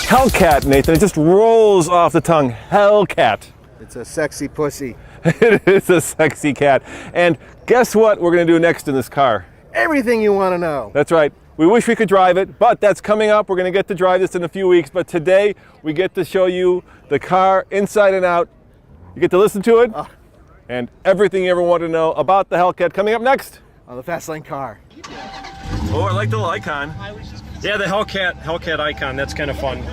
Hellcat, Nathan. It just rolls off the tongue. Hellcat. It's a sexy pussy. It is a sexy cat. And guess what we're going to do next in this car? Everything you want to know. That's right. We wish we could drive it, but that's coming up. We're going to get to drive this in a few weeks. But today, we get to show you the car inside and out. You get to listen to it and everything you ever want to know about the Hellcat coming up next. On the fast lane car. Oh, I like the little icon. Yeah, the Hellcat icon. That's kind of fun.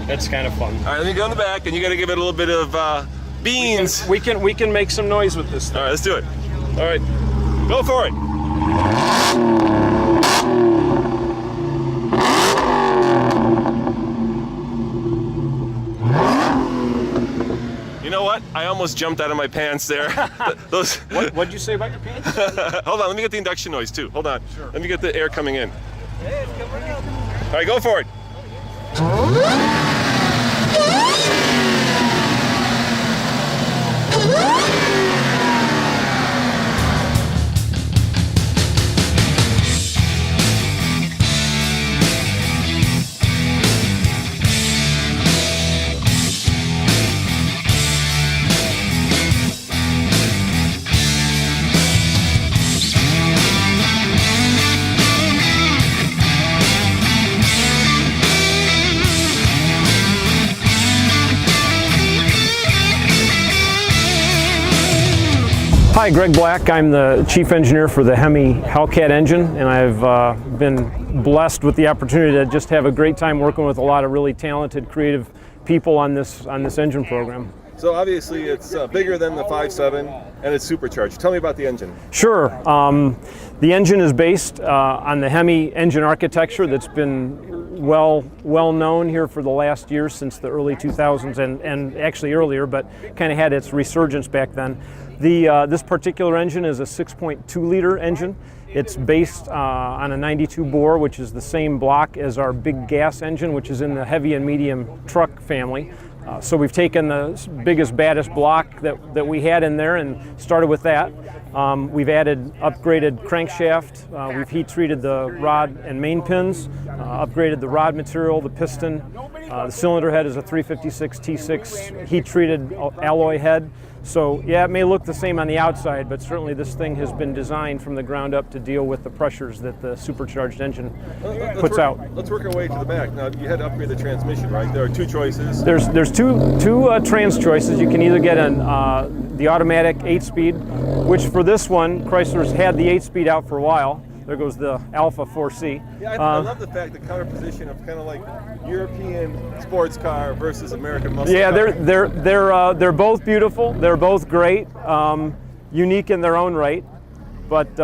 That's kind of fun. All right, let me go in the back, and you got to give it a little bit of beans. We can make some noise with this thing. All right, let's do it. All right, go for it. You know what? I almost jumped out of my pants there. Those. What'd you say about your pants? Hold on, let me get the induction noise too. Hold on. Sure. Let me get the air coming in. Hey, it's coming out. All right, go for it. Hi, Greg Black. I'm the chief engineer for the Hemi Hellcat engine, and I've been blessed with the opportunity to just have a great time working with a lot of really talented, creative people on this engine program. So obviously it's bigger than the 5.7 and it's supercharged. Tell me about the engine. Sure. The engine is based on the Hemi engine architecture that's been well known here for the last year, since the early 2000s and actually earlier, but kind of had its resurgence back then. This particular engine is a 6.2 liter engine. It's based on a 92 bore, which is the same block as our big gas engine, which is in the heavy and medium truck family. So we've taken the biggest, baddest block that we had in there and started with that. We've added upgraded crankshaft. We've heat treated the rod and main pins, upgraded the rod material, the piston. The cylinder head is a 356 T6 heat treated alloy head. So yeah, it may look the same on the outside, but certainly this thing has been designed from the ground up to deal with the pressures that the supercharged engine puts out. Let's work our way to the back. Now, you had to upgrade the transmission, right? There are two choices. There's two trans choices. You can either get the automatic 8-speed, which for this one, Chrysler's had the 8-speed out for a while. There goes the Alpha 4C. Yeah, I love the fact, the counterposition of kind of like European sports car versus American muscle car. Yeah, they're both beautiful. They're both great, unique in their own right. But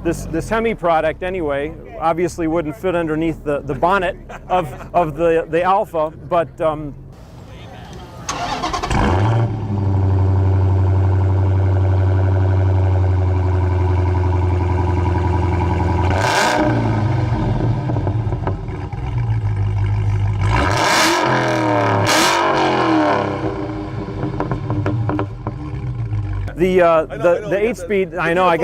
this Hemi product, anyway, obviously wouldn't fit underneath the bonnet of the Alpha, but. The 8-speed. I know. I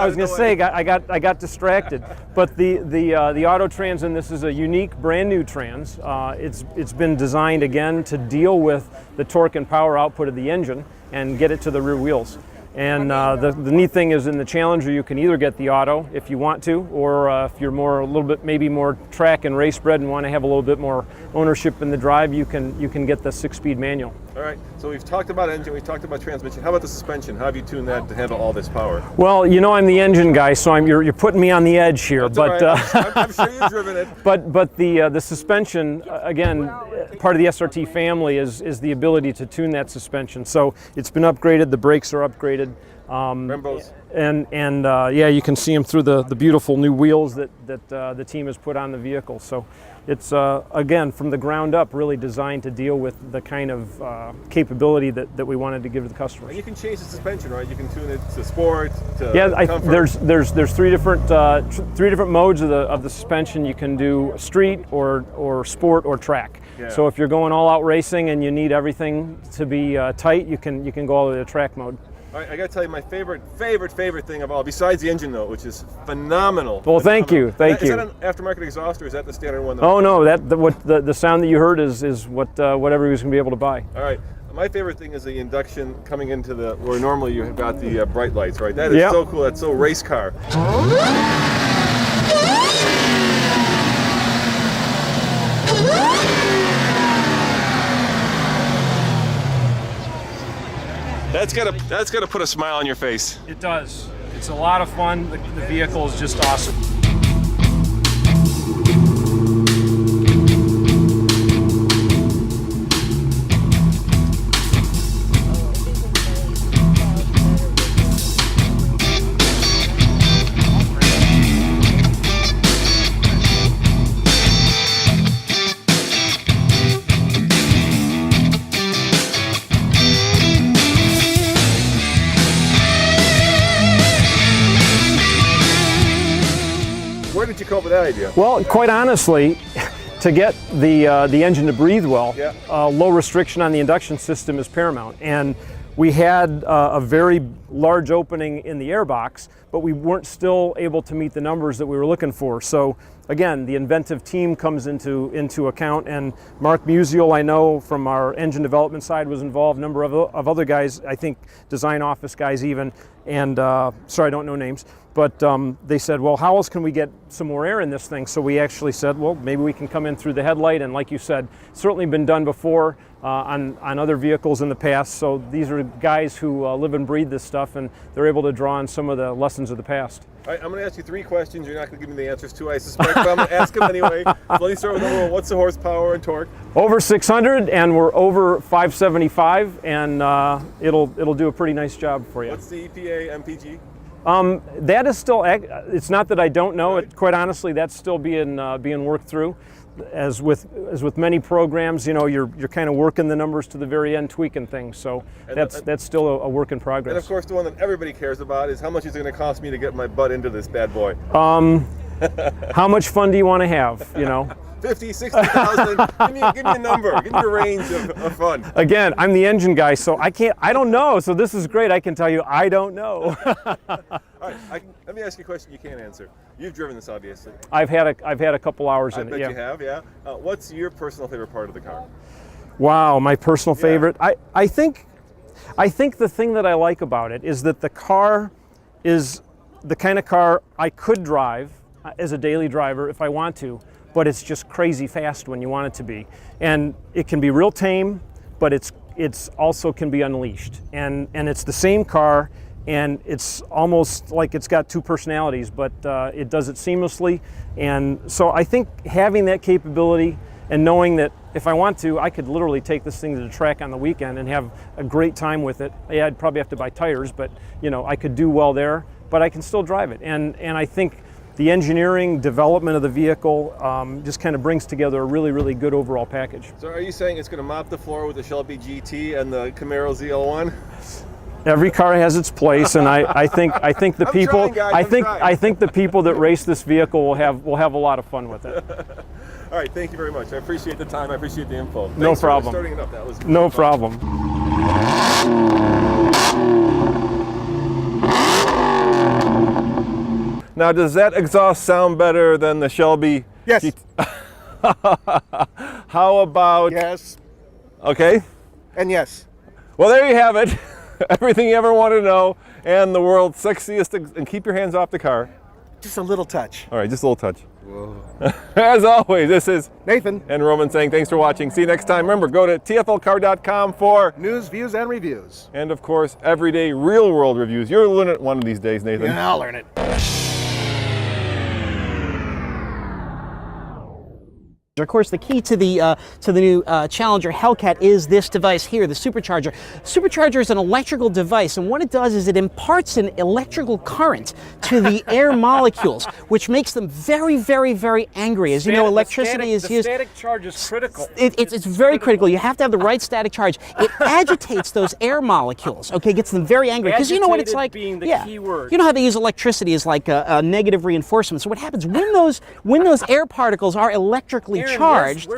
was going to say I got distracted. But the auto trans in this is a unique, brand new trans. It's been designed again to deal with the torque and power output of the engine and get it to the rear wheels. And the neat thing is, in the Challenger, you can either get the auto if you want to, or if you're a little bit maybe more track and race bred and want to have a little bit more ownership in the drive, you can get the 6-speed manual. All right. So we've talked about engine, we've talked about transmission. How about the suspension? How have you tuned that to handle all this power? Well, you know, I'm the engine guy, so you're putting me on the edge here. That's but all right. I'm sure you've driven it. But the suspension, again, part of the SRT family is the ability to tune that suspension. So it's been upgraded. The brakes are upgraded. Brembos. And yeah, you can see them through the beautiful new wheels that the team has put on the vehicle. So it's, again, from the ground up, really designed to deal with the kind of capability that we wanted to give to the customers. And you can change the suspension, right? You can tune it to sport, to comfort. There's three different modes of the suspension. You can do street or sport or track. Yeah. So if you're going all out racing and you need everything to be tight, you can go all the way to track mode. All right, I got to tell you my favorite thing of all, besides the engine note, which is phenomenal. Well, thank you. Is that an aftermarket exhaust, or is that the standard one? Oh no, the sound that you heard is what everybody's going to be able to buy. All right. My favorite thing is the induction coming into where normally you have got the bright lights, right? That is so cool. That's so race car. That's gotta put a smile on your face. It does. It's a lot of fun. The vehicle is just awesome. Where did you come up with that idea? Well, quite honestly, to get the engine to breathe well, low restriction on the induction system is paramount. And we had a very large opening in the airbox, but we weren't still able to meet the numbers that we were looking for. So again, the inventive team comes into account, and Mark Musial, I know from our engine development side, was involved, a number of other guys, I think design office guys even, and sorry, I don't know names, but they said, well, how else can we get some more air in this thing? So we actually said, well, maybe we can come in through the headlight, and like you said, certainly been done before on other vehicles in the past. So these are guys who live and breathe this stuff, and they're able to draw on some of the lessons of the past. All right, I'm going to ask you 3 questions. You're not going to give me the answers to, I suspect, but I'm going to ask them anyway. So let me start with number 1. What's the horsepower and torque? Over 600, and we're over 575, and it'll do a pretty nice job for you. What's the EPA MPG? That is still, it's not that I don't know it, quite honestly, that's still being worked through. As with many programs, you know, you're kind of working the numbers to the very end, tweaking things. So that's still a work in progress. And of course, the one that everybody cares about is how much is it going to cost me to get my butt into this bad boy? How much fun do you want to have? You know. 50, 60,000. Give me a number. Give me a range of fun. Again, I'm the engine guy, so I don't know. So this is great. I can tell you, I don't know. All right, let me ask you a question you can't answer. You've driven this, obviously. I've had a couple hours in it. I bet you have, yeah. What's your personal favorite part of the car? Wow, my personal favorite. I think the thing that I like about it is that the car is the kind of car I could drive as a daily driver if I want to, but it's just crazy fast when you want it to be. And it can be real tame, but it's also can be unleashed. And it's the same car, and it's almost like it's got 2 personalities, but it does it seamlessly. And so I think having that capability and knowing that if I want to, I could literally take this thing to the track on the weekend and have a great time with it. Yeah, I'd probably have to buy tires, but you know, I could do well there, but I can still drive it. And I think the engineering development of the vehicle just kind of brings together a really, really good overall package. So are you saying it's going to mop the floor with the Shelby GT and the Camaro ZL1? Every car has its place, and I think the people I think the people that race this vehicle will have a lot of fun with it. All right, thank you very much. I appreciate the time. I appreciate the info. No problem. For starting it up. That was no problem. Now, does that exhaust sound better than the Shelby? Yes. How about? Yes. Okay. And yes. Well, there you have it. Everything you ever wanted to know, and the world's sexiest. And keep your hands off the car. Just a little touch. All right, just a little touch. Whoa. As always, this is Nathan and Roman saying thanks for watching. See you next time. Remember, go to tflcar.com for news, views, and reviews. And of course, everyday real world reviews. You'll learn it one of these days, Nathan. Yeah, I'll learn it. Of course, the key to the new Challenger Hellcat is this device here, the supercharger. Supercharger is an electrical device, and what it does is it imparts an electrical current to the air molecules, which makes them very, very, very angry. As you know, electricity is used. The static charge is critical. It's very critical. You have to have the right static charge. It agitates those air molecules. Okay, gets them very angry because you know what it's like. Being the key word. You know how they use electricity as like a negative reinforcement. So what happens when those air particles are electrically charged?